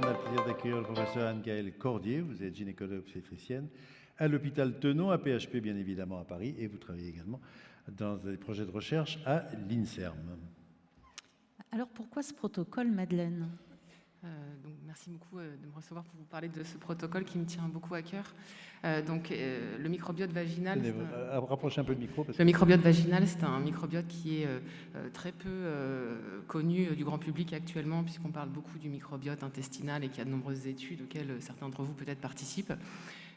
on a le plaisir d'accueillir le professeur Anne-Gaëlle Cordier. Vous êtes gynécologue obstétricienne à l'hôpital Tenon, à PHP bien évidemment à Paris, et vous travaillez également dans des projets de recherche à l'INSERM. Alors pourquoi ce protocole, Madeleine ? Donc, merci beaucoup de me recevoir pour vous parler de ce protocole qui me tient beaucoup à cœur. Le microbiote vaginal... Rapprochez un peu le micro. Le microbiote vaginal, c'est un microbiote qui est très peu connu du grand public actuellement, puisqu'on parle beaucoup du microbiote intestinal et qu'il y a de nombreuses études auxquelles certains d'entre vous peut-être participent.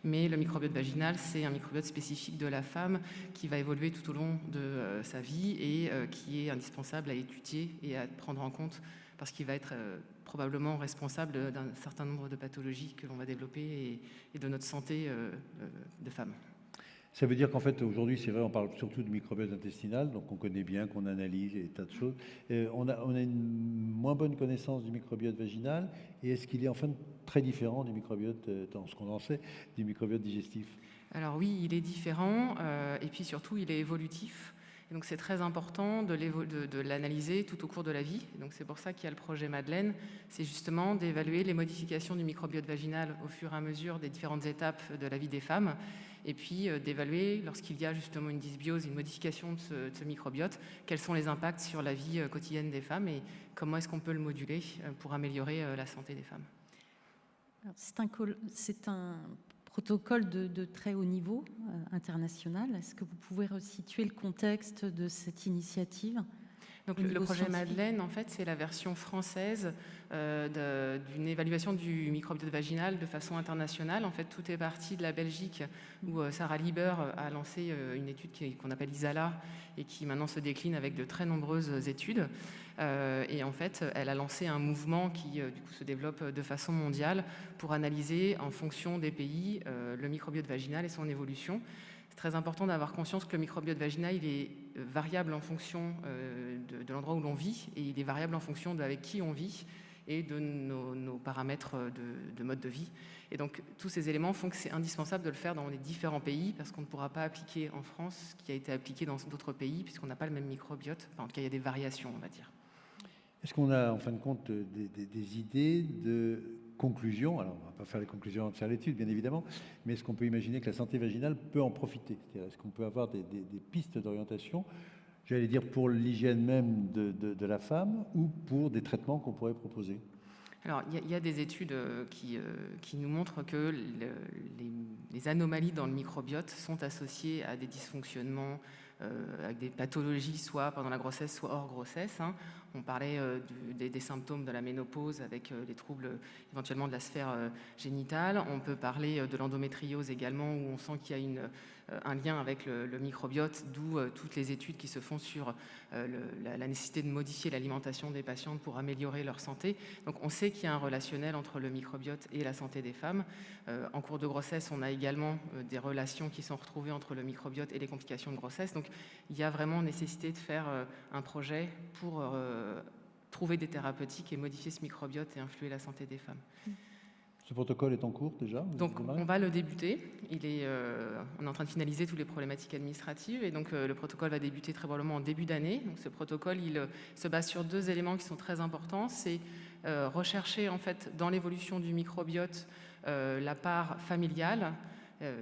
Mais le microbiote vaginal, c'est un microbiote spécifique de la femme qui va évoluer tout au long de sa vie et qui est indispensable à étudier et à prendre en compte parce qu'il va être probablement responsable d'un certain nombre de pathologies que l'on va développer et de notre santé de femme. Ça veut dire qu'en fait, aujourd'hui, c'est vrai, on parle surtout de microbiote intestinal, donc on connaît bien, qu'on analyse des tas de choses. On a une moins bonne connaissance du microbiote vaginal, et est-ce qu'il est en fait très différent du microbiote, dans ce qu'on en sait, du microbiote digestif? Alors oui, il est différent, et puis surtout, il est évolutif. Et donc c'est très important de l'analyser tout au cours de la vie. Donc c'est pour ça qu'il y a le projet Madeleine, c'est justement d'évaluer les modifications du microbiote vaginal au fur et à mesure des différentes étapes de la vie des femmes, et puis d'évaluer, lorsqu'il y a justement une dysbiose, une modification de ce microbiote, quels sont les impacts sur la vie quotidienne des femmes et comment est-ce qu'on peut le moduler pour améliorer la santé des femmes. C'est un protocole de très haut niveau international. Est-ce que vous pouvez resituer le contexte de cette initiative? Donc le projet Madeleine, en fait, c'est la version française d'une évaluation du microbiote vaginal de façon internationale. En fait, tout est parti de la Belgique où Sarah Lieber a lancé une étude qu'on appelle ISALA et qui maintenant se décline avec de très nombreuses études. Et en fait, elle a lancé un mouvement qui du coup, se développe de façon mondiale pour analyser en fonction des pays le microbiote vaginal et son évolution. C'est très important d'avoir conscience que le microbiote vaginal il est variable en fonction de l'endroit où l'on vit et il est variable en fonction d'avec qui on vit et de nos paramètres de mode de vie. Et donc, tous ces éléments font que c'est indispensable de le faire dans les différents pays parce qu'on ne pourra pas appliquer en France ce qui a été appliqué dans d'autres pays puisqu'on n'a pas le même microbiote. Enfin, en tout cas, il y a des variations, on va dire. Est-ce qu'on a, en fin de compte, des idées de conclusions? Alors, on ne va pas faire les conclusions avant de faire l'étude, bien évidemment, mais est-ce qu'on peut imaginer que la santé vaginale peut en profiter? C'est-à-dire, est-ce qu'on peut avoir des pistes d'orientation, j'allais dire, pour l'hygiène même de la femme ou pour des traitements qu'on pourrait proposer? Alors, il y a des études qui nous montrent que les anomalies dans le microbiote sont associées à des dysfonctionnements, avec des pathologies, soit pendant la grossesse, soit hors grossesse. On parlait des symptômes de la ménopause avec les troubles éventuellement de la sphère génitale. On peut parler de l'endométriose également, où on sent qu'il y a un lien avec le microbiote, d'où toutes les études qui se font sur la nécessité de modifier l'alimentation des patientes pour améliorer leur santé. Donc on sait qu'il y a un relationnel entre le microbiote et la santé des femmes. En cours de grossesse, on a également des relations qui sont retrouvées entre le microbiote et les complications de grossesse. Donc il y a vraiment nécessité de faire un projet pour trouver des thérapeutiques et modifier ce microbiote et influer la santé des femmes. Ce protocole est en cours déjà? Donc on va le débuter. On est en train de finaliser toutes les problématiques administratives et donc le protocole va débuter très probablement en début d'année. Donc ce protocole, il se base sur deux éléments qui sont très importants. C'est rechercher en fait dans l'évolution du microbiote la part familiale,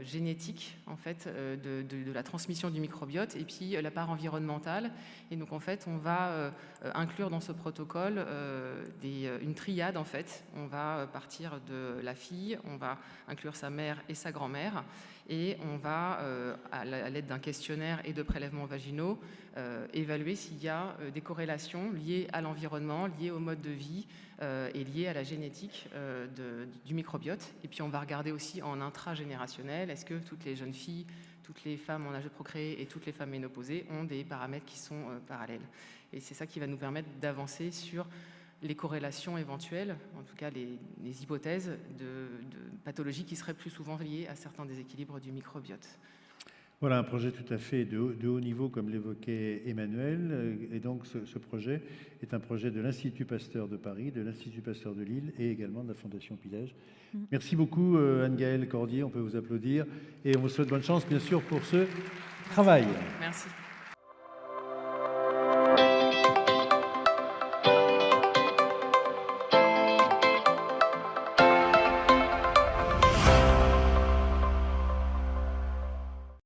génétique en fait de la transmission du microbiote et puis la part environnementale. Et donc en fait on va inclure dans ce protocole une triade en fait. On va partir de la fille, on va inclure sa mère et sa grand-mère et on va à l'aide d'un questionnaire et de prélèvements vaginaux évaluer s'il y a des corrélations liées à l'environnement, liées au mode de vie et liées à la génétique du microbiote. Et puis on va regarder aussi en intragénérationnel, est-ce que toutes les jeunes filles, toutes les femmes en âge de procréer et toutes les femmes ménopausées ont des paramètres qui sont parallèles. Et c'est ça qui va nous permettre d'avancer sur les corrélations éventuelles, en tout cas les hypothèses de pathologies qui seraient plus souvent liées à certains déséquilibres du microbiote. Voilà un projet tout à fait de haut niveau, comme l'évoquait Emmanuel. Et donc, ce projet est un projet de l'Institut Pasteur de Paris, de l'Institut Pasteur de Lille et également de la Fondation Pilège. Merci beaucoup, Anne-Gaëlle Cordier. On peut vous applaudir. Et on vous souhaite bonne chance, bien sûr, pour ce travail. Merci.